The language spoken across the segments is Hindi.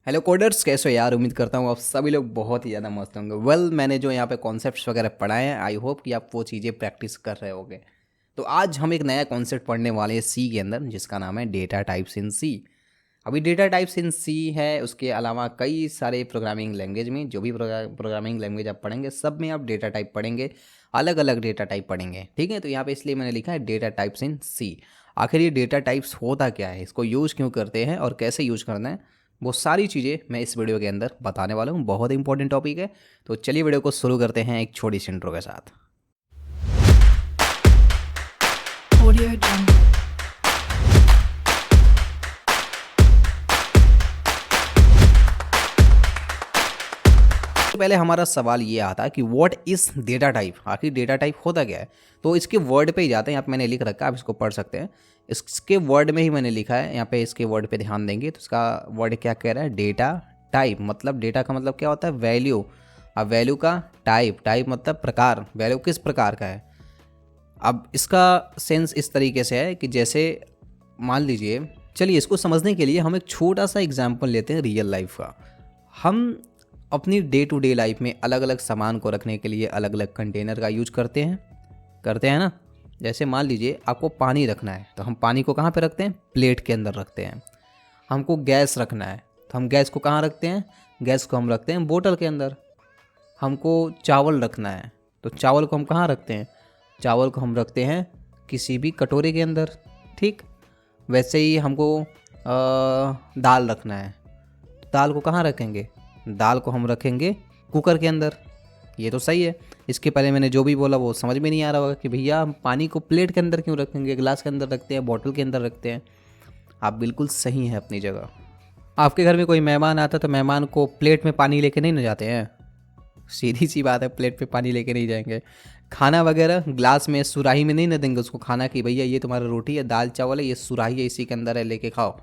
हेलो कोडर्स, कैसे हो यार। उम्मीद करता हूँ आप सभी लोग बहुत ही ज़्यादा मस्त होंगे। मैंने जो यहाँ पे कॉन्सेप्ट्स वगैरह पढ़ाए हैं, आई होप कि आप वो चीज़ें प्रैक्टिस कर रहे होगे। तो आज हम एक नया कॉन्सेप्ट पढ़ने वाले हैं सी के अंदर, जिसका नाम है डेटा टाइप्स इन सी। अभी डेटा टाइप्स इन सी है, उसके अलावा कई सारे प्रोग्रामिंग लैंग्वेज में जो भी प्रोग्रामिंग लैंग्वेज आप पढ़ेंगे सब में आप डेटा टाइप पढ़ेंगे, अलग अलग डेटा टाइप पढ़ेंगे। ठीक है, तो यहाँ पे इसलिए मैंने लिखा है डेटा टाइप्स इन सी। आखिर ये डेटा टाइप्स होता क्या है, इसको यूज़ क्यों करते हैं और कैसे यूज़ करना है, वो सारी चीज़ें मैं इस वीडियो के अंदर बताने वाला हूँ। बहुत इंपॉर्टेंट टॉपिक है। तो चलिए वीडियो को शुरू करते हैं एक छोटी सी इंट्रो के साथ। Audio Jungle. तो पहले हमारा सवाल ये आता कि व्हाट इज़ डेटा टाइप, आखिर डेटा टाइप होता क्या है। तो इसके वर्ड पे ही जाते हैं। यहाँ पे मैंने लिख रखा है, आप इसको पढ़ सकते हैं। इसके वर्ड में ही मैंने लिखा है, यहाँ पे इसके वर्ड पे ध्यान देंगे तो इसका वर्ड क्या कह रहा है, डेटा टाइप। मतलब डेटा का मतलब क्या होता है, वैल्यू। अब वैल्यू का टाइप, टाइप मतलब प्रकार, वैल्यू किस प्रकार का है। अब इसका सेंस इस तरीके से है कि जैसे मान लीजिए, चलिए इसको समझने के लिए हम एक छोटा सा एग्जाम्पल लेते हैं रियल लाइफ का। हम अपनी डे टू डे लाइफ में अलग अलग सामान को रखने के लिए अलग अलग कंटेनर का यूज करते हैं ना। जैसे मान लीजिए आपको पानी रखना है तो हम पानी को कहाँ पे रखते हैं, प्लेट के अंदर रखते हैं। हमको गैस रखना है तो हम गैस को कहाँ रखते हैं, गैस को हम रखते हैं बोतल के अंदर। हमको चावल रखना है तो चावल को हम कहाँ रखते हैं, चावल को हम रखते हैं किसी भी कटोरे के अंदर। ठीक, वैसे ही हमको दाल रखना है तो दाल को कहाँ रखेंगे, दाल को हम रखेंगे कुकर के अंदर। ये तो सही है। इसके पहले मैंने जो भी बोला वो समझ में नहीं आ रहा होगा कि भैया हम पानी को प्लेट के अंदर क्यों रखेंगे, गिलास के अंदर रखते हैं, बॉटल के अंदर रखते हैं। आप बिल्कुल सही हैं अपनी जगह। आपके घर में कोई मेहमान आता तो मेहमान को प्लेट में पानी लेके नहीं न जाते हैं, सीधी सी बात है, प्लेट पे पानी लेके नहीं जाएंगे। खाना वगैरह ग्लास में सुराही में नहीं न देंगे उसको खाना कि भैया ये तुम्हारा रोटी है, दाल चावल है, ये सुराही है, इसी के अंदर है, लेके खाओ।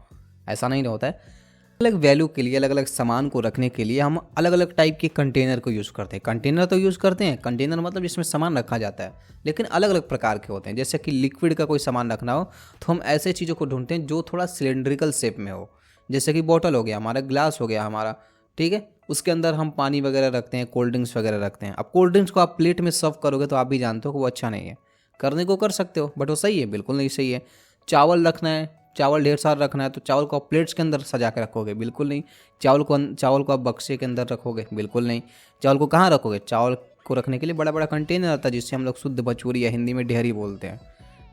ऐसा नहीं होता है। अलग वैल्यू के लिए, अलग अलग सामान को रखने के लिए हम अलग अलग टाइप के कंटेनर को यूज़ करते हैं। कंटेनर तो यूज़ करते हैं, कंटेनर मतलब जिसमें सामान रखा जाता है, लेकिन अलग अलग प्रकार के होते हैं। जैसे कि लिक्विड का कोई सामान रखना हो तो हम ऐसे चीज़ों को ढूंढते हैं जो थोड़ा सिलेंड्रिकल शेप में हो। जैसे कि बोतल हो गया हमारा, ग्लास हो गया हमारा, ठीक है, उसके अंदर हम पानी वगैरह रखते हैं, कोल्ड ड्रिंक्स वगैरह रखते हैं। अब कोल्ड ड्रिंक्स को आप प्लेट में सर्व करोगे तो आप भी जानते हो कि वो अच्छा नहीं है। करने को कर सकते हो बट वो सही है, बिल्कुल नहीं सही है। चावल रखना है, चावल ढेर सारा रखना है तो चावल को आप प्लेट्स के अंदर सजा के रखोगे, बिल्कुल नहीं। चावल को आप बक्से के अंदर रखोगे, बिल्कुल नहीं। चावल को कहाँ रखोगे, चावल को रखने के लिए बड़ा बड़ा कंटेनर आता है जिससे हम लोग शुद्ध बचूरी या हिंदी में ढेरी बोलते हैं,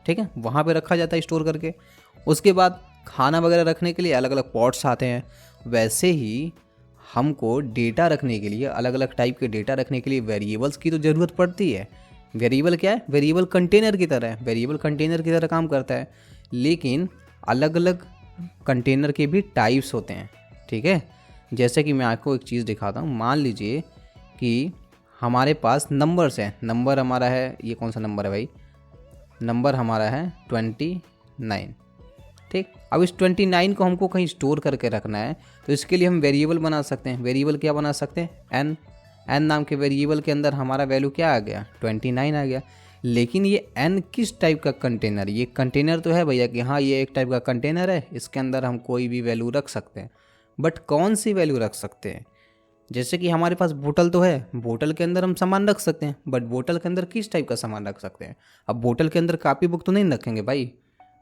ठीक है, वहाँ पे रखा जाता है स्टोर करके। उसके बाद खाना वगैरह रखने के लिए अलग अलग पॉट्स आते हैं। वैसे ही हमको डेटा रखने के लिए, अलग अलग टाइप के डेटा रखने के लिए वेरिएबल्स की तो ज़रूरत पड़ती है। वेरिएबल क्या है, वेरिएबल कंटेनर की तरह है, वेरिएबल कंटेनर की तरह काम करता है। लेकिन अलग अलग कंटेनर के भी टाइप्स होते हैं, ठीक है। जैसे कि मैं आपको एक चीज़ दिखाता हूँ। मान लीजिए कि हमारे पास नंबर्स हैं। नंबर हमारा है, ये कौन सा नंबर है भाई, नंबर हमारा है 29, ठीक। अब इस 29 को हमको कहीं स्टोर करके रखना है तो इसके लिए हम वेरिएबल बना सकते हैं। वेरिएबल क्या बना सकते हैं, एन नाम के वेरिएबल के अंदर हमारा वैल्यू क्या आ गया, 29 आ गया। लेकिन ये एन किस टाइप का कंटेनर, ये कंटेनर तो है भैया कि हाँ ये एक टाइप का कंटेनर है, इसके अंदर हम कोई भी वैल्यू रख सकते हैं। बट कौन सी वैल्यू रख सकते हैं, जैसे कि हमारे पास बोतल तो है, बोतल के अंदर हम सामान रख सकते हैं, बट बोतल के अंदर किस टाइप का सामान रख सकते हैं। अब बोतल के अंदर कॉपी बुक तो नहीं रखेंगे भाई,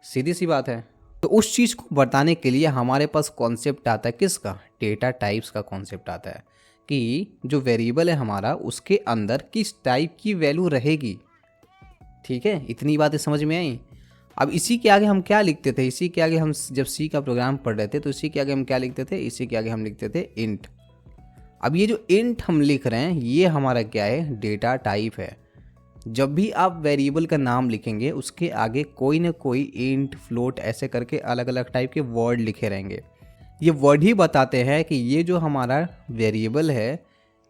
सीधी सी बात है। तो उस चीज़ को बताने के लिए हमारे पास कॉन्सेप्ट आता है किसका, डेटा टाइप्स का कॉन्सेप्ट आता है कि जो वेरिएबल है हमारा उसके अंदर किस टाइप की वैल्यू रहेगी। ठीक है, इतनी बातें समझ में आई। अब इसी के आगे हम क्या लिखते थे, इसी के आगे हम जब सी का प्रोग्राम पढ़ रहे थे तो इसी के आगे हम क्या लिखते थे, इसी के आगे हम लिखते थे इंट। अब ये जो इंट हम लिख रहे हैं ये हमारा क्या है, डेटा टाइप है। जब भी आप वेरिएबल का नाम लिखेंगे उसके आगे कोई ना कोई इंट, फ्लोट ऐसे करके अलग अलग टाइप के वर्ड लिखे रहेंगे। ये वर्ड ही बताते हैं कि ये जो हमारा वेरिएबल है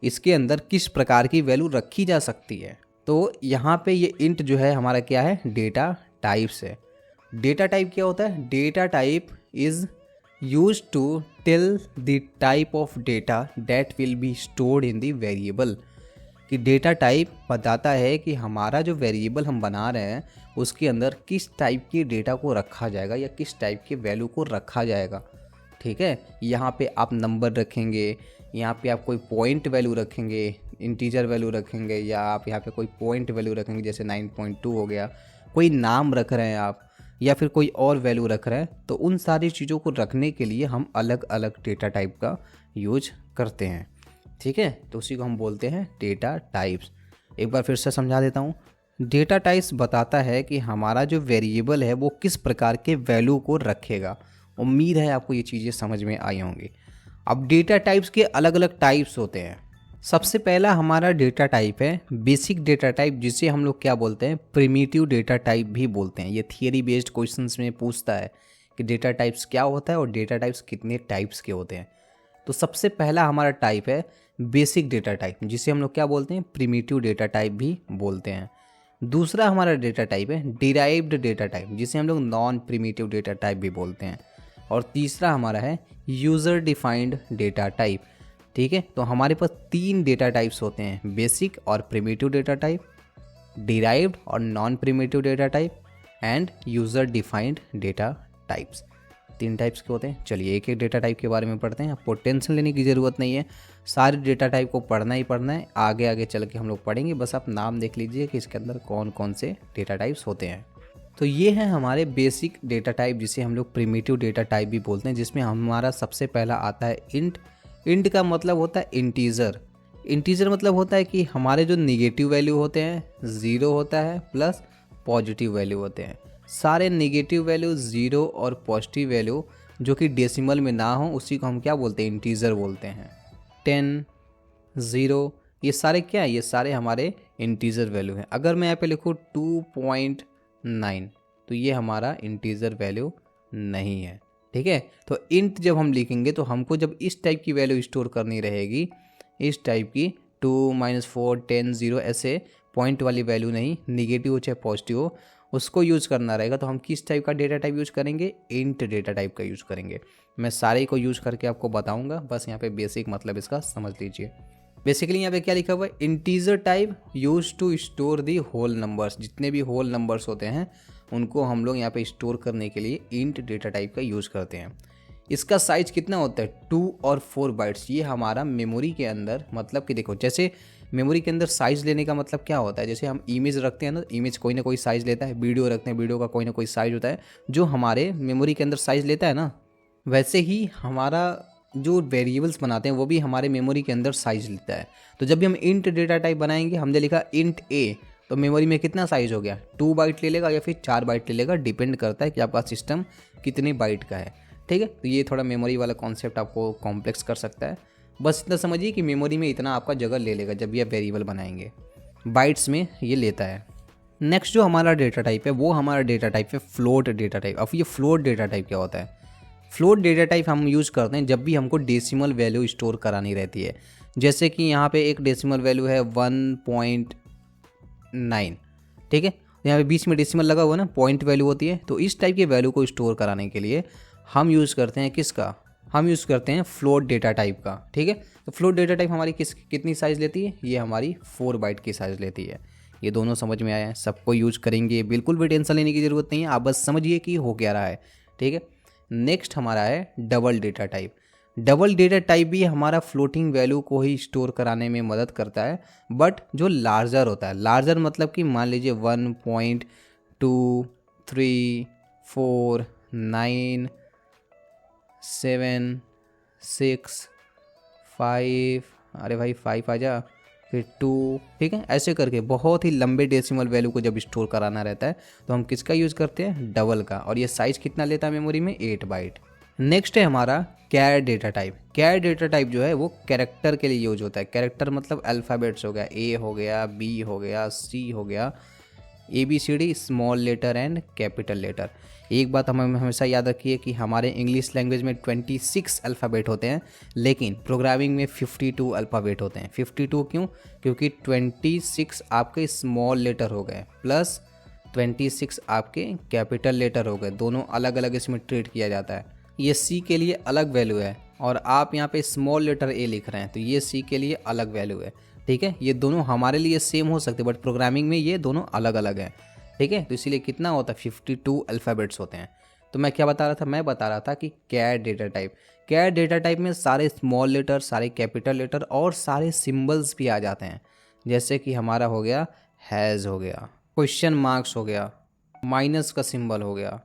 इसके अंदर किस प्रकार की वैल्यू रखी जा सकती है। तो यहाँ पे ये इंट जो है हमारा क्या है, डेटा टाइप्स है। डेटा टाइप क्या होता है, data type is use to tell the type of data that will be stored in the variable. कि डेटा टाइप बताता है कि हमारा जो वेरिएबल हम बना रहे हैं उसके अंदर किस टाइप की डेटा को रखा जाएगा या किस टाइप की वैल्यू को रखा जाएगा। ठीक है। यहाँ पे आप नंबर रखेंगे, यहाँ पे आप कोई पॉइंट वैल्यू रखेंगे, इंटीजर वैल्यू रखेंगे, या आप यहाँ पे कोई पॉइंट वैल्यू रखेंगे जैसे 9.2 हो गया, कोई नाम रख रहे हैं आप या फिर कोई और वैल्यू रख रहे हैं, तो उन सारी चीज़ों को रखने के लिए हम अलग अलग डेटा टाइप का यूज करते हैं, ठीक है। तो उसी को हम बोलते हैं डेटा टाइप्स। एक बार फिर से समझा देता हूँ। डेटा टाइप्स बताता है कि हमारा जो वेरिएबल है वो किस प्रकार के वैल्यू को रखेगा। उम्मीद है आपको ये चीज़ें समझ में आई होंगी। अब डेटा टाइप्स के अलग अलग टाइप्स होते हैं। सबसे पहला हमारा डेटा टाइप है बेसिक डेटा टाइप, जिसे हम लोग क्या बोलते हैं, प्रिमिटिव डेटा टाइप भी बोलते हैं। ये थियरी बेस्ड क्वेश्चंस में पूछता है कि डेटा टाइप्स क्या होता है और डेटा टाइप्स कितने टाइप्स के होते हैं। तो सबसे पहला हमारा टाइप है बेसिक डेटा टाइप, जिसे हम लोग क्या बोलते हैं, प्रिमिटिव डेटा टाइप भी बोलते हैं। दूसरा हमारा डेटा टाइप है डिराइव्ड डेटा टाइप, जिसे हम लोग नॉन प्रिमिटिव डेटा टाइप भी बोलते हैं। और तीसरा हमारा है यूज़र डिफाइंड डेटा टाइप, ठीक है। तो हमारे पास 3 डेटा टाइप्स होते हैं, बेसिक और प्रिमिटिव डेटा टाइप, डिराइव्ड और non primitive data type, end user defined data types. 3 types के होते हैं। चलिए एक एक डेटा टाइप के बारे में पढ़ते हैं। आपको टेंशन लेने की ज़रूरत नहीं है, सारे डेटा टाइप को पढ़ना ही पढ़ना है। आगे आगे चल के हम लोग पढ़ेंगे, बस आप नाम देख लीजिए कि इसके अंदर कौन कौन से डेटा टाइप्स होते हैं। तो ये है हमारे बेसिक डेटा टाइप, जिसे हम लोग प्रिमिटिव डेटा टाइप भी बोलते हैं, जिसमें हमारा सबसे पहला आता है इंट। इंट का मतलब होता है इंटीजर। इंटीजर मतलब होता है कि हमारे जो निगेटिव वैल्यू होते हैं 0 होता है, प्लस पॉजिटिव वैल्यू होते हैं। सारे निगेटिव वैल्यू 0 और पॉजिटिव वैल्यू जो कि डेसिमल में ना हो, उसी को हम क्या बोलते हैं, इंटीजर बोलते हैं। 10, 0 ये सारे क्या है, ये सारे हमारे इंटीजर वैल्यू हैं। अगर मैं यहाँ पे लिखूँ 2.9 तो ये हमारा इंटीजर वैल्यू नहीं है, ठीक है। तो इंट जब हम लिखेंगे तो हमको जब इस टाइप की वैल्यू स्टोर करनी रहेगी, इस टाइप की 2, -4, 10, 0 ऐसे पॉइंट वाली वैल्यू नहीं, निगेटिव हो चाहे पॉजिटिव हो, उसको यूज़ करना रहेगा। तो हम किस टाइप का डेटा टाइप यूज़ करेंगे, इंट डेटा टाइप का यूज़ करेंगे। मैं सारे को यूज़ करके आपको बताऊंगा, बस यहाँ पे बेसिक मतलब इसका समझ लीजिए। बेसिकली यहाँ पे क्या लिखा हुआ है, integer type use to store the whole numbers. जितने भी होल नंबर्स होते हैं उनको हम लोग यहाँ पे स्टोर करने के लिए इंट डेटा टाइप का यूज़ करते हैं। इसका साइज कितना होता है, 2 और 4 बाइट्स। ये हमारा मेमोरी के अंदर, मतलब कि देखो जैसे मेमोरी के अंदर साइज़ लेने का मतलब क्या होता है, जैसे हम इमेज रखते हैं ना, इमेज कोई ना कोई साइज़ लेता है, वीडियो रखते हैं, वीडियो का कोई ना कोई साइज़ होता है जो हमारे मेमोरी के अंदर साइज़ लेता है ना, वैसे ही हमारा जो वेरिएबल्स बनाते हैं वो भी हमारे मेमोरी के अंदर साइज़ लेता है। तो जब भी हम इंट डेटा टाइप बनाएंगे, हमने लिखा इंट ए, तो मेमोरी में कितना साइज़ हो गया, 2 बाइट ले लेगा या फिर 4 बाइट ले लेगा, डिपेंड करता है कि आपका सिस्टम कितने बाइट का है, ठीक है। तो ये थोड़ा मेमोरी वाला कॉन्सेप्ट आपको कॉम्प्लेक्स कर सकता है। बस इतना समझिए कि मेमोरी में इतना आपका जगह ले लेगा जब भी आप वेरिएबल बनाएंगे, बाइट्स में ये लेता है। नेक्स्ट जो हमारा डेटा टाइप है वो हमारा डेटा टाइप है फ्लोट डेटा टाइप। अब ये फ्लोट डेटा टाइप क्या होता है, फ्लोट डेटा टाइप हम यूज़ करते हैं जब भी हमको डेसिमल वैल्यू स्टोर करानी रहती है। जैसे कि यहाँ पे एक डेसिमल वैल्यू है 1.9, ठीक है। यहाँ पे बीच में डेसिमल लगा हुआ ना, पॉइंट वैल्यू होती है। तो इस टाइप के वैल्यू को स्टोर कराने के लिए हम यूज़ करते हैं किसका, हम यूज़ करते हैं फ्लोट डेटा टाइप का, ठीक है। तो फ्लोट डेटा टाइप हमारी कितनी साइज़ लेती है, ये हमारी 4 बाइट की साइज़ लेती है। ये दोनों समझ में आया है, सबको यूज करेंगे, बिल्कुल भी टेंशन लेने की ज़रूरत नहीं है, आप बस समझिए कि हो क्या रहा है, ठीक है। नेक्स्ट हमारा है double data type. Double data type भी हमारा फ्लोटिंग वैल्यू को ही स्टोर कराने में मदद करता है, बट जो लार्जर होता है, लार्जर मतलब कि मान लीजिए 1.2, 3, 4, 9, 7, 6, 5, अरे भाई 5 आ जा, फिर 2, ठीक है। ऐसे करके बहुत ही लंबे डेसिमल वैल्यू को जब स्टोर कराना रहता है तो हम किसका यूज़ करते हैं, डबल का। और ये साइज़ कितना लेता है मेमोरी में, 8 बाइट। नेक्स्ट है हमारा char data type. Char data type जो है वो कैरेक्टर के लिए यूज होता है। कैरेक्टर मतलब अल्फ़ाबेट्स हो गया, ए हो गया, बी हो गया, सी हो गया, ABCD, small letter and capital letter. एक बात हमें हमेशा याद रखिए कि हमारे इंग्लिश लैंग्वेज में 26 अल्फ़ाबेट होते हैं, लेकिन प्रोग्रामिंग में 52 अल्फ़ाबेट होते हैं। 52 क्यों, क्योंकि 26 आपके स्मॉल लेटर हो गए प्लस 26 आपके कैपिटल लेटर हो गए, दोनों अलग अलग इसमें ट्रीट किया जाता है। ये सी के लिए अलग वैल्यू है और आप यहाँ पे स्मॉल लेटर ए लिख रहे हैं तो ये सी के लिए अलग वैल्यू है, ठीक है। ये दोनों हमारे लिए सेम हो सकते हैं बट प्रोग्रामिंग में ये दोनों अलग अलग हैं, ठीक है। तो इसीलिए कितना होता है, 52 अल्फ़ाबेट्स होते हैं। तो मैं क्या बता रहा था, मैं बता रहा था कि कैर डेटा टाइप में सारे स्मॉल लेटर, सारे कैपिटल लेटर और सारे सिंबल्स भी आ जाते हैं। जैसे कि हमारा हो गया हैज़ हो गया, क्वेश्चन मार्क्स हो गया, माइनस का सिंबल हो गया,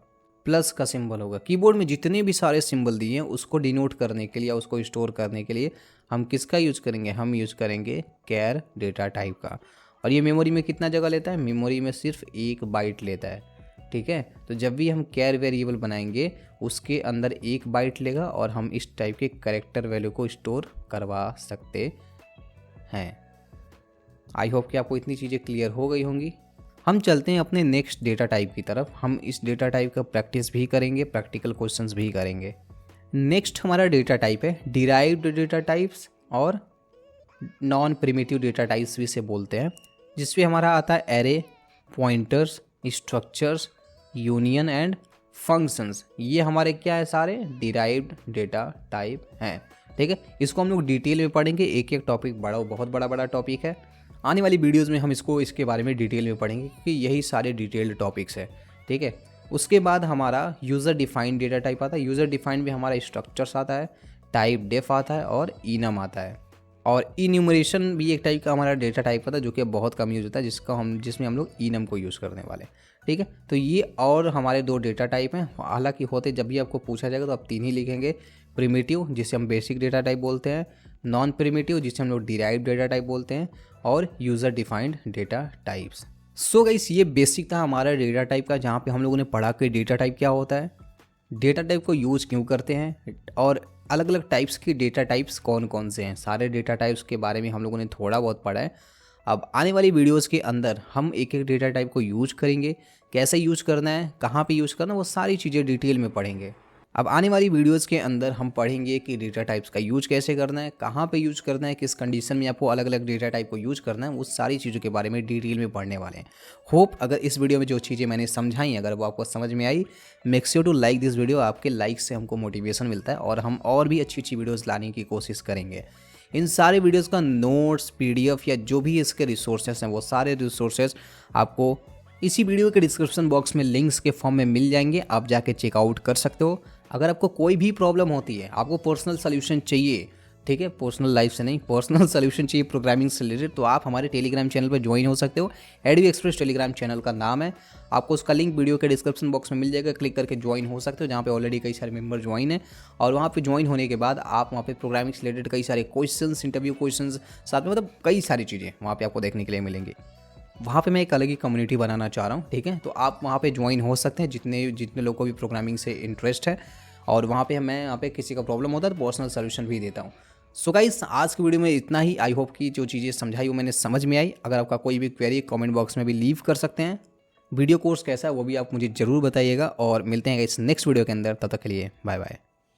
प्लस का सिंबल होगा। कीबोर्ड में जितने भी सारे सिंबल दिए हैं उसको डिनोट करने के लिए या उसको स्टोर करने के लिए हम किसका यूज़ करेंगे, हम यूज़ करेंगे कैर डेटा टाइप का। और ये मेमोरी में कितना जगह लेता है, मेमोरी में सिर्फ 1 बाइट लेता है। ठीक है, तो जब भी हम कैर वेरिएबल बनाएंगे उसके अंदर 1 बाइट लेगा और हम इस टाइप के कैरेक्टर वैल्यू को स्टोर करवा सकते हैं। आई होप कि आपको इतनी चीज़ें क्लियर हो गई होंगी। हम चलते हैं अपने नेक्स्ट डेटा टाइप की तरफ। हम इस डेटा टाइप का प्रैक्टिस भी करेंगे, प्रैक्टिकल क्वेश्चंस भी करेंगे। नेक्स्ट हमारा डेटा टाइप है डिराइव्ड डेटा टाइप्स और नॉन प्रिमिटिव डेटा टाइप्स भी इसे बोलते हैं, जिसमें हमारा आता है array, pointers, structures, union and functions. ये हमारे क्या है, सारे डिराइव्ड डेटा टाइप हैं। ठीक है, इसको हम लोग डिटेल में पढ़ेंगे, एक एक टॉपिक बहुत बड़ा टॉपिक है। आने वाली वीडियोज़ में हम इसके बारे में डिटेल में पढ़ेंगे क्योंकि यही सारे डिटेल्ड टॉपिक्स है। ठीक है, उसके बाद हमारा यूज़र डिफाइंड डेटा टाइप आता है। यूज़र डिफाइंड में हमारा स्ट्रक्चर्स आता है, टाइप डेफ आता है और इनम आता है। और इन्यूमरेशन भी एक टाइप का हमारा डेटा टाइप आता है जो कि बहुत कम यूज़ होता है, जिसमें हम लोग इनम को यूज़ करने वाले। ठीक है, तो ये और हमारे 2 डेटा टाइप हैं। हालांकि होते जब भी आपको पूछा जाएगा तो आप 3 ही लिखेंगे, प्रिमिटिव जिसे हम बेसिक डेटा टाइप बोलते हैं, नॉन प्रिमिटिव जिसे हम लोग डिराइव्ड डेटा टाइप बोलते हैं, और user defined data types. So guys, ये बेसिक था हमारा डेटा टाइप का, जहाँ पे हम लोगों ने पढ़ा कि डेटा टाइप क्या होता है, डेटा टाइप को यूज़ क्यों करते हैं और अलग अलग टाइप्स की डेटा टाइप्स कौन कौन से हैं। सारे डेटा टाइप्स के बारे में हम लोगों ने थोड़ा बहुत पढ़ा है। अब आने वाली वीडियोस के अंदर हम एक एक डेटा टाइप को यूज करेंगे, कैसे यूज करना है, कहाँ पे यूज करना है, वो सारी चीज़ें डिटेल में पढ़ेंगे। अब आने वाली वीडियोस के अंदर हम पढ़ेंगे कि डेटा टाइप्स का यूज कैसे करना है, कहाँ पे यूज करना है, किस कंडीशन में आपको अलग अलग डेटा टाइप को यूज करना है, वो सारी चीज़ों के बारे में डिटेल में पढ़ने वाले हैं। होप अगर इस वीडियो में जो चीज़ें मैंने समझाई अगर वो आपको समझ में आई, make sure to like this video. आपके लाइक से हमको मोटिवेशन मिलता है और हम और भी अच्छी अच्छी वीडियोज़ लाने की कोशिश करेंगे। इन सारे वीडियोज़ का नोट्स, PDF या जो भी इसके रिसोर्सेस हैं वो सारे रिसोर्सेज आपको इसी वीडियो के डिस्क्रिप्शन बॉक्स में लिंक्स के फॉर्म में मिल जाएंगे, आप जाके चेकआउट कर सकते हो। अगर आपको कोई भी प्रॉब्लम होती है, आपको पर्सनल सोल्यूशन चाहिए, ठीक है, पर्सनल लाइफ से नहीं, पर्सनल सोल्यूशन चाहिए प्रोग्रामिंग से रिलेटेड, तो आप हमारे टेलीग्राम चैनल पर ज्वाइन हो सकते हो। एडवी एक्सप्रेस टेलीग्राम चैनल का नाम है, आपको उसका लिंक वीडियो के डिस्क्रिप्शन बॉक्स में मिल जाएगा, क्लिक करके ज्वाइन हो सकते हो, जहाँ पे ऑलरेडी कई सारे मेंबर ज्वाइन है। और वहाँ पे ज्वाइन होने के बाद आप वहाँ पे प्रोग्रामिंग से रिलेटेड कई सारे क्वेश्चंस, इंटरव्यू क्वेश्चंस, साथ में मतलब कई सारी चीज़ें वहाँ पे आपको देखने के लिए मिलेंगी। वहाँ पे मैं एक अलग ही कम्युनिटी बनाना चाह रहा हूँ, ठीक है, तो आप वहाँ पे ज्वाइन हो सकते हैं जितने लोगों को भी प्रोग्रामिंग से इंटरेस्ट है। और वहाँ पे मैं यहाँ पे किसी का प्रॉब्लम होता है तो पर्सनल सोल्यूशन भी देता हूँ। सो गाइस, आज की वीडियो में इतना ही। आई होप कि जो चीज़ें समझाई वो मैंने समझ में आई। अगर आपका कोई भी क्वेरी कमेंट बॉक्स में भी लीव कर सकते हैं। वीडियो कोर्स कैसा है वो भी आप मुझे ज़रूर बताइएगा और मिलते हैं इस नेक्स्ट वीडियो के अंदर। तब तक के लिए बाय बाय।